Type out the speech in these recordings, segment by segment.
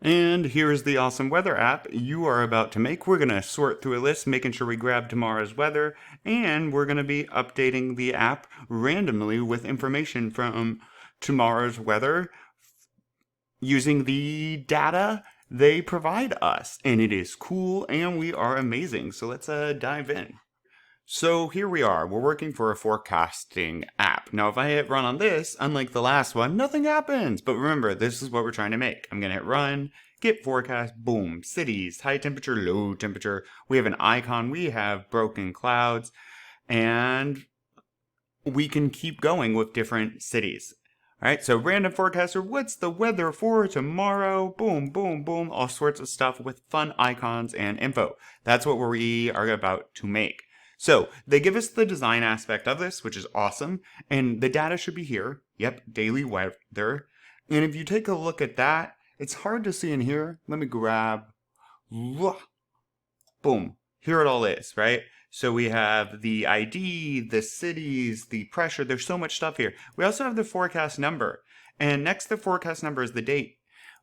And here's the awesome weather app you are about to make. We're going to sort through a list, making sure we grab tomorrow's weather, and we're going to be updating the app randomly with information from tomorrow's weather using the data they provide us. And it is cool, and we are amazing. So let's dive in. So here we are, we're working for a forecasting app. Now if I hit run on this, unlike the last one, nothing happens. But remember, this is what we're trying to make. I'm gonna hit run, get forecast, boom, cities, high temperature, low temperature. We have an icon, we have broken clouds, and we can keep going with different cities. All right, so random forecaster, what's the weather for tomorrow? Boom, boom, boom, all sorts of stuff with fun icons and info. That's what we are about to make. So they give us the design aspect of this, which is awesome. And the data should be here. Yep, daily weather. And if you take a look at that, it's hard to see in here. Let me grab. Boom. Here it all is, right? So we have the ID, the cities, the pressure. There's so much stuff here. We also have the forecast number. And next to the forecast number is the date,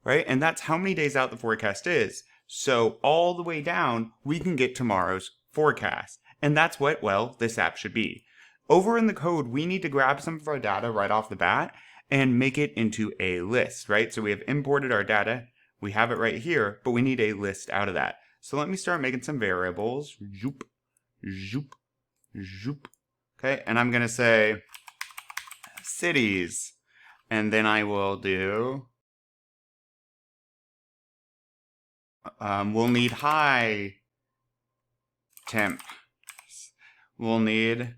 right? And that's how many days out the forecast is. So all the way down, we can get tomorrow's forecast. And that's what, well, this app should be. Over in the code, we need to grab some of our data right off the bat and make it into a list, right? So we have imported our data. We have it right here, but we need a list out of that. So let me start making some variables. Zoop, zoop, zoop. Okay, and I'm going to say cities. And then I will do, we'll need high temp. We'll need,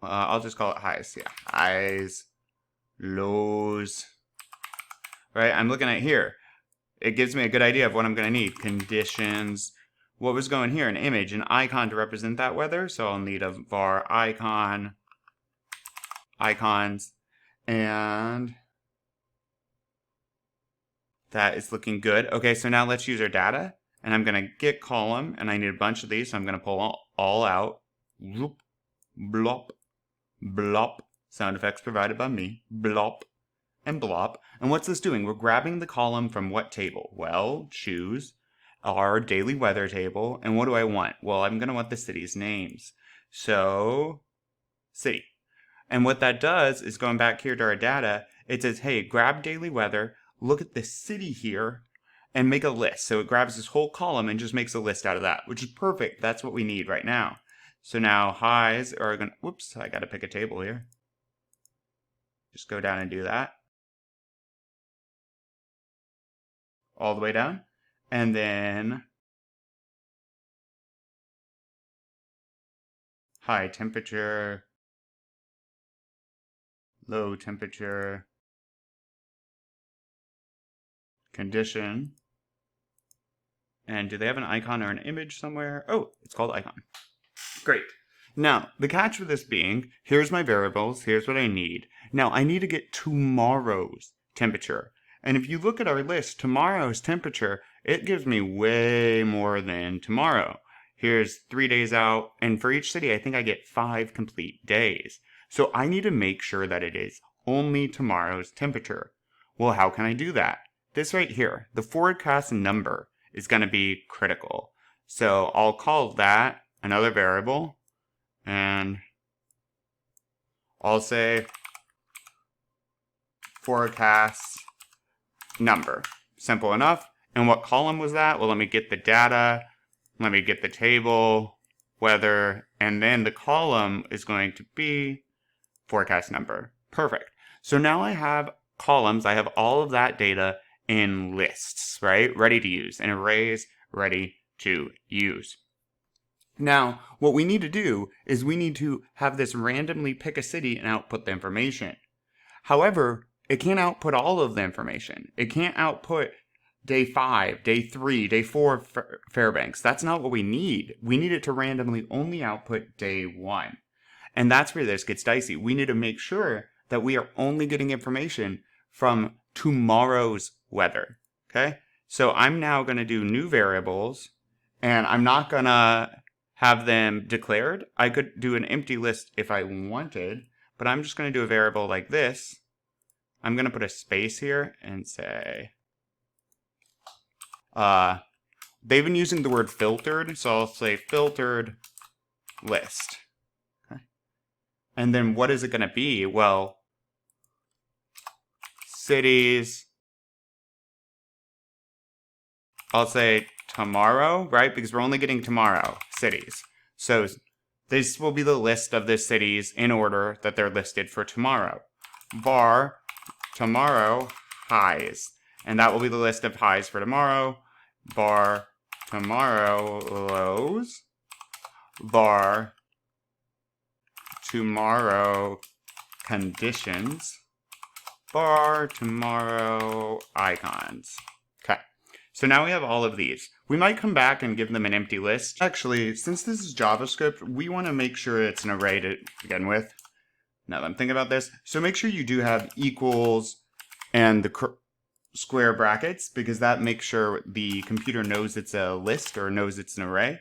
I'll just call it highs, yeah. Highs, lows, right? I'm looking at here. It gives me a good idea of what I'm going to need. Conditions. What was going here? An image, an icon to represent that weather. So I'll need a var icon, icons, and that is looking good. Okay, so now let's use our data. And I'm going to get column, and I need a bunch of these, so I'm going to pull all out. Whoop, blop, blop. Sound effects provided by me. Blop and blop. And what's this doing? We're grabbing the column from what table? Well, choose our daily weather table. And what do I want? Well, I'm going to want the city's names. So, city. And what that does is going back here to our data, it says, hey, grab daily weather, look at the city here, and make a list. So it grabs this whole column and just makes a list out of that, which is perfect. That's what we need right now. So now highs are going to, whoops, I got to pick a table here. Just go down and do that. All the way down. And then high temperature, low temperature, condition. And do they have an icon or an image somewhere? Oh, it's called icon. Great. Now, the catch with this being, here's my variables, here's what I need. Now, I need to get tomorrow's temperature. And if you look at our list, tomorrow's temperature, it gives me way more than tomorrow. Here's 3 days out, and for each city, I think I get 5 complete days. So I need to make sure that it is only tomorrow's temperature. Well, how can I do that? This right here, the forecast number, is going to be critical. So I'll call that another variable, and I'll say forecast number. Simple enough. And what column was that? Well, let me get the data, let me get the table, weather, and then the column is going to be forecast number. Perfect. So now I have columns, I have all of that data in lists, right? Ready to use, and arrays ready to use. Now, what we need to do is we need to have this randomly pick a city and output the information. However, it can't output all of the information. It can't output day 5, day 3, day 4 Fairbanks. That's not what we need. We need it to randomly only output day 1. And that's where this gets dicey. We need to make sure that we are only getting information from tomorrow's weather. Okay? So I'm now going to do new variables, and I'm not going to have them declared. I could do an empty list if I wanted, but I'm just going to do a variable like this. I'm going to put a space here and say they've been using the word filtered, so I'll say filtered list. Okay. And then what is it going to be? Well, cities, I'll say tomorrow, right? Because we're only getting tomorrow cities. So this will be the list of the cities in order that they're listed for tomorrow. Var tomorrow highs. And that will be the list of highs for tomorrow. Var tomorrow lows. Var tomorrow conditions. Var tomorrow icons. Okay. So now we have all of these. We might come back and give them an empty list. Actually, since this is JavaScript, we want to make sure it's an array to begin with. Now that I'm thinking about this, so make sure you do have equals and the square brackets, because that makes sure the computer knows it's a list or knows it's an array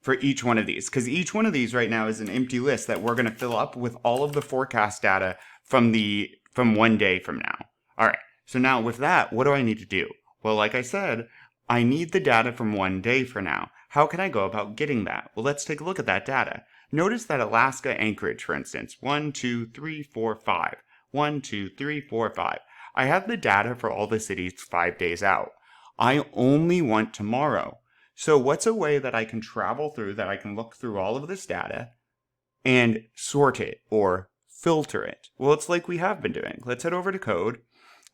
for each one of these, because each one of these right now is an empty list that we're going to fill up with all of the forecast data from 1 day from now. All right, so now with that, what do I need to do? Well, like I said, I need the data from 1 day from now. How can I go about getting that? Well, let's take a look at that data. Notice that Alaska Anchorage, for instance, 1, 2, 3, 4, 5. 1, 2, 3, 4, 5. I have the data for all the cities 5 days out. I only want tomorrow. So what's a way that I can travel through, that I can look through all of this data and sort it or filter it? Well, it's like we have been doing. Let's head over to code.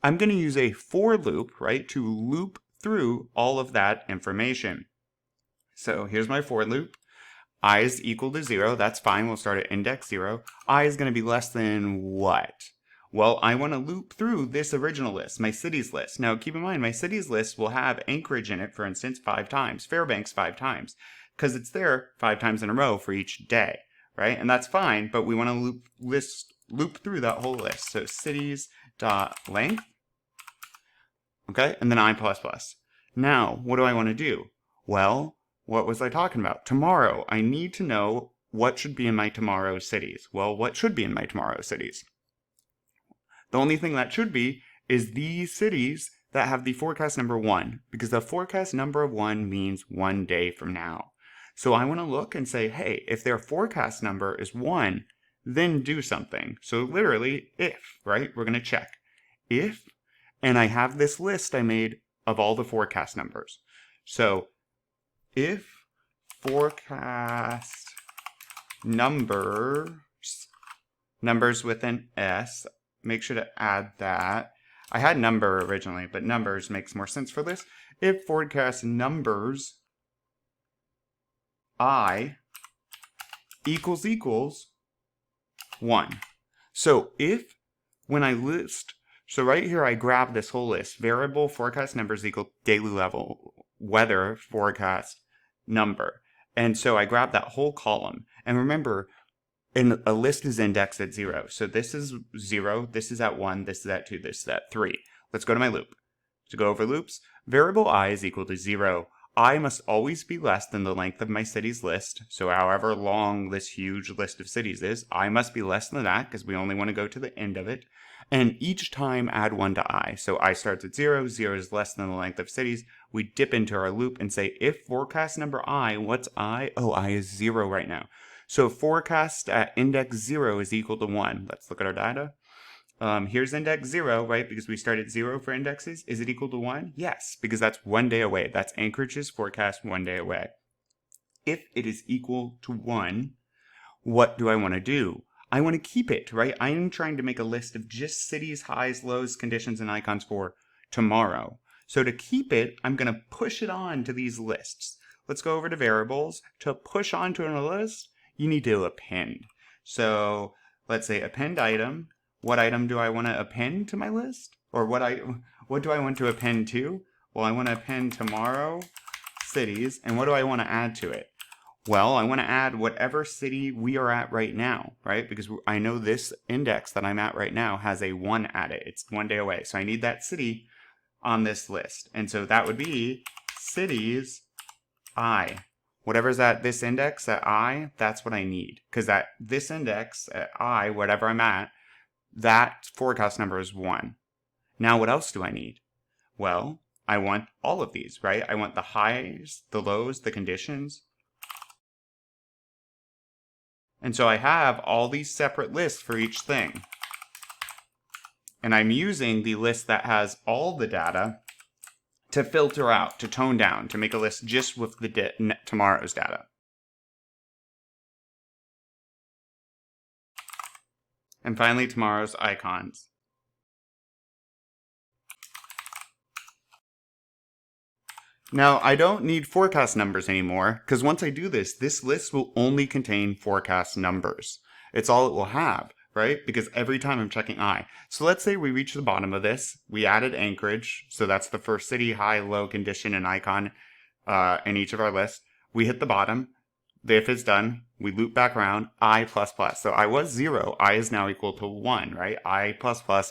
I'm going to use a for loop, right, to loop through all of that information. So here's my for loop. I is equal to 0. That's fine. We'll start at index 0. I is going to be less than what? Well, I want to loop through this original list, my cities list. Now, keep in mind, my cities list will have Anchorage in it, for instance, 5 times. Fairbanks 5 times. Because it's there 5 times in a row for each day, right? And that's fine, but we want to loop through that whole list. So cities.length. Okay, and then I++. Now, what do I want to do? Well, what was I talking about? Tomorrow. I need to know what should be in my tomorrow cities. Well, what should be in my tomorrow cities? The only thing that should be is these cities that have the forecast number 1, because the forecast number of 1 means 1 day from now. So I want to look and say, hey, if their forecast number is 1, then do something. So literally, if, right? We're going to check. If, and I have this list I made of all the forecast numbers. So if forecast numbers with an S, make sure to add that. I had number originally, but numbers makes more sense for this. If forecast numbers I equals 1. So if when I list, so right here I grab this whole list, variable forecast numbers equal daily level weather forecast number. And so I grab that whole column. And remember, a list is indexed at 0. So this is 0, this is at 1, this is at 2, this is at 3. Let's go to my loop. To go over loops, variable I is equal to 0. I must always be less than the length of my cities list. So however long this huge list of cities is, I must be less than that because we only want to go to the end of it. And each time add 1 to I. So I starts at 0, 0 is less than the length of cities. We dip into our loop and say, if forecast number I, what's I? Oh, I is 0 right now. So forecast at index 0 is equal to 1. Let's look at our data. Here's index 0, right? Because we started 0 for indexes. Is it equal to 1? Yes, because that's 1 day away. That's Anchorage's forecast 1 day away. If it is equal to 1, what do I want to do? I want to keep it, right? I am trying to make a list of just cities, highs, lows, conditions, and icons for tomorrow. So to keep it, I'm going to push it on to these lists. Let's go over to variables. To push onto a list, you need to append. So let's say append item. What item do I want to append to my list? Or what do I want to append to? Well, I want to append tomorrow cities. And what do I want to add to it? Well, I want to add whatever city we are at right now, right? Because I know this index that I'm at right now has a 1 at it. It's 1 day away. So I need that city on this list. And so that would be cities I. Whatever's at this index at I, that's what I need. Because at this index at I, whatever I'm at, that forecast number is 1. Now what else do I need? Well, I want all of these, right? I want the highs, the lows, the conditions. And so I have all these separate lists for each thing. And I'm using the list that has all the data to filter out, to tone down, to make a list just with the tomorrow's data. And finally, tomorrow's icons. Now, I don't need forecast numbers anymore, because once I do this, this list will only contain forecast numbers. It's all it will have, right? Because every time I'm checking I. So let's say we reach the bottom of this. We added Anchorage, so that's the first city, high, low, condition, and icon in each of our lists. We hit the bottom. The if is done. We loop back around, I++. So I was 0. I is now equal to 1, right? I++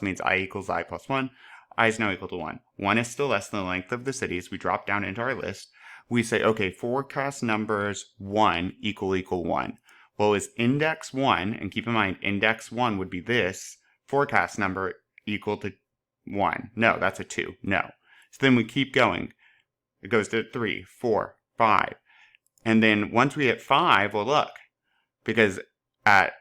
means I equals I plus 1. I is now equal to 1. 1 is still less than the length of the cities. We drop down into our list. We say, okay, forecast numbers 1 equal 1. Well, is index 1, and keep in mind, index 1 would be this, forecast number equal to 1. No, that's a 2. No. So then we keep going. It goes to 3, 4, 5. And then once we hit 5, well, look, because at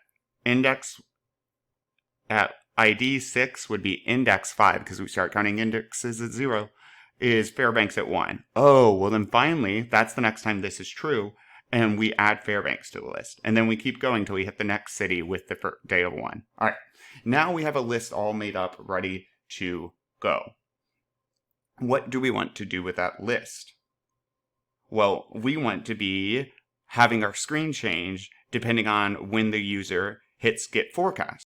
ID 6 would be index 5, because we start counting indexes at 0, is Fairbanks at 1. Oh, well then finally, that's the next time this is true, and we add Fairbanks to the list. And then we keep going till we hit the next city with the day of 1. All right, now we have a list all made up, ready to go. What do we want to do with that list? Well, we want to be having our screen change depending on when the user hits get forecast.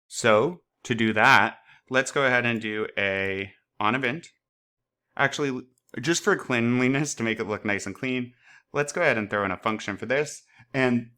So to do that, let's go ahead and do a on event. Actually, just for cleanliness, to make it look nice and clean, let's go ahead and throw in a function for this. And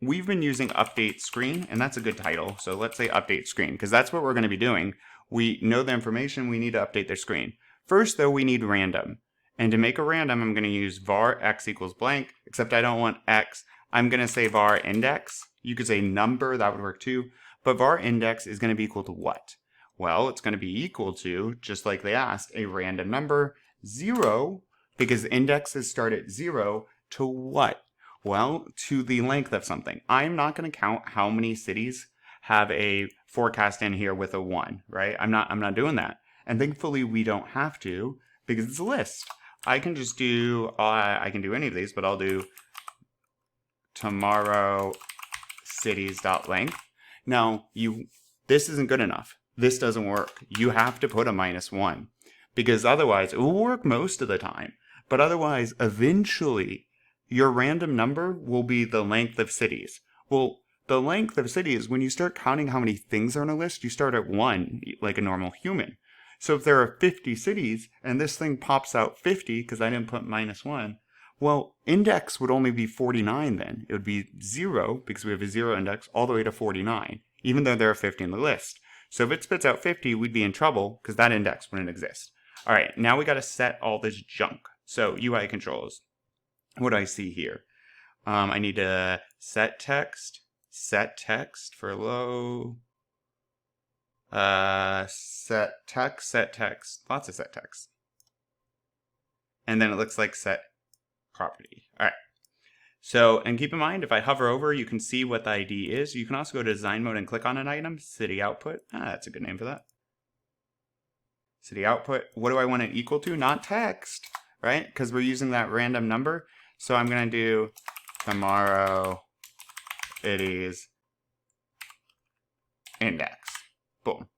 we've been using update screen, and that's a good title. So let's say update screen, because that's what we're going to be doing. We know the information, we need to update their screen. First, though, we need random. And to make a random, I'm going to use var x equals blank, except I don't want x. I'm going to say var index. You could say number, that would work too. But var index is going to be equal to what? Well, it's going to be equal to, just like they asked, a random number, 0, because indexes start at 0, to what? Well, to the length of something. I'm not going to count how many cities have a forecast in here with a 1, right? I'm not doing that. And thankfully, we don't have to, because it's a list. I can just do, I can do any of these, but I'll do tomorrow cities.length. Now, this isn't good enough. This doesn't work. You have to put a -1, because otherwise, it will work most of the time. But otherwise, eventually, your random number will be the length of cities. Well, the length of cities, when you start counting how many things are on a list, you start at 1, like a normal human. So if there are 50 cities, and this thing pops out 50, because I didn't put -1, well, index would only be 49 then. It would be 0, because we have a 0 index, all the way to 49, even though there are 50 in the list. So if it spits out 50, we'd be in trouble, because that index wouldn't exist. All right, now we got to set all this junk. So UI controls. What do I see here? I need to set text for low, set text, lots of set text. And then it looks like set property. All right. So, and keep in mind, if I hover over, you can see what the ID is. You can also go to design mode and click on an item, city output. That's a good name for that. City output. What do I want it equal to? Not text, right? Because we're using that random number. So I'm going to do tomorrow cities index. Boom.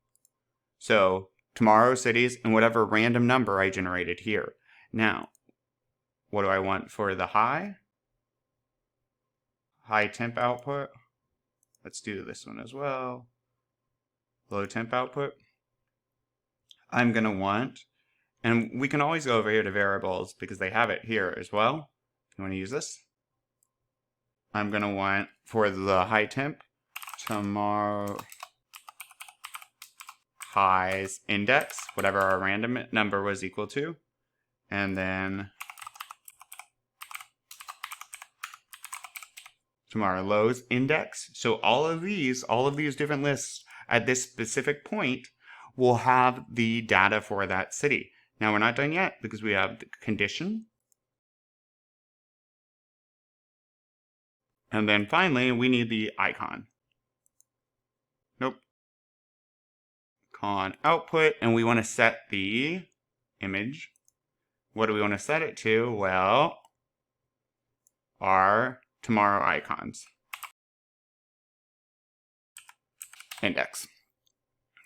So tomorrow cities and whatever random number I generated here. Now, what do I want for the high? High temp output. Let's do this one as well. Low temp output. I'm going to want, and we can always go over here to variables because they have it here as well. You want to use this? I'm going to want for the high temp, tomorrow highs index, whatever our random number was equal to. And then tomorrow lows index. So all of these different lists at this specific point we'll have the data for that city. Now we're not done yet because we have the condition. And then finally, we need the icon. Nope. Con output, and we want to set the image. What do we want to set it to? Well, our tomorrow icons. Index.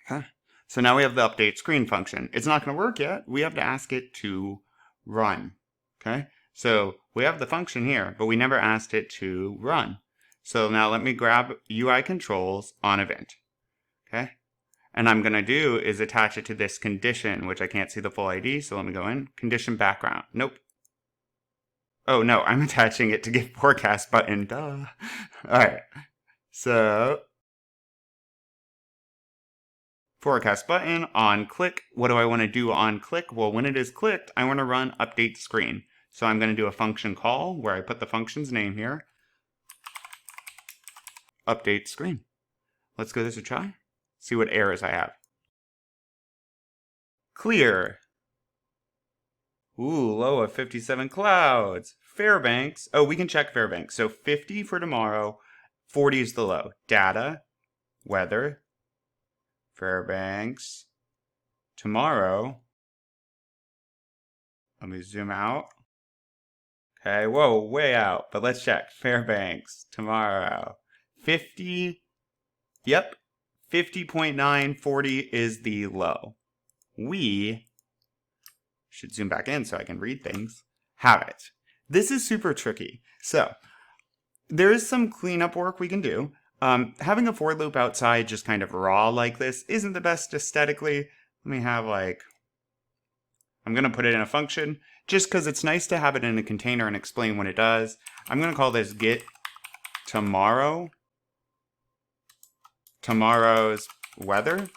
Okay. So now we have the update screen function. It's not going to work yet. We have to ask it to run. Okay. So we have the function here, but we never asked it to run. So now let me grab UI controls on event. Okay. And I'm going to do is attach it to this condition, which I can't see the full ID. So let me go in condition background. Nope. Oh no, I'm attaching it to get forecast button. Duh. All right. So forecast button on click. What do I want to do on click? Well, when it is clicked, I want to run update screen. So I'm going to do a function call where I put the function's name here. Update screen. Let's give this a try. See what errors I have. Clear. Ooh, low of 57 clouds. Fairbanks. Oh, we can check Fairbanks. So 50 for tomorrow, 40 is the low. Data, weather, Fairbanks, tomorrow. Let me zoom out. Okay, whoa, way out. But let's check. Fairbanks, tomorrow. 50, yep. 50.9, 40 is the low. We should zoom back in so I can read things. Have it. This is super tricky. So there is some cleanup work we can do. Having a for loop outside just kind of raw like this isn't the best aesthetically. Let me have I'm going to put it in a function just because it's nice to have it in a container and explain what it does. I'm going to call this get tomorrow's weather.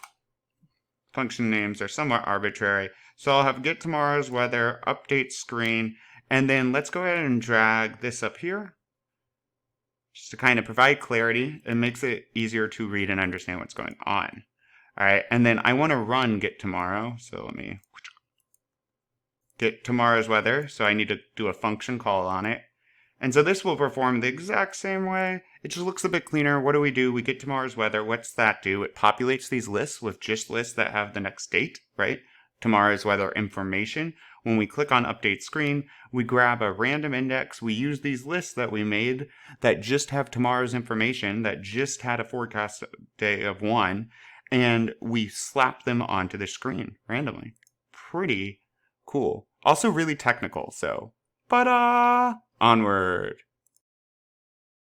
Function names are somewhat arbitrary. So I'll have get tomorrow's weather, update screen, and then let's go ahead and drag this up here. Just to kind of provide clarity. It makes it easier to read and understand what's going on. All right, and then I want to run get tomorrow. So let me get tomorrow's weather. So I need to do a function call on it. And so this will perform the exact same way. It just looks a bit cleaner. What do? We get tomorrow's weather. What's that do? It populates these lists with just lists that have the next date, right? Tomorrow's weather information. When we click on update screen, we grab a random index. We use these lists that we made that just have tomorrow's information, that just had a forecast day of 1, and we slap them onto the screen randomly. Pretty cool. Also really technical, so, onward.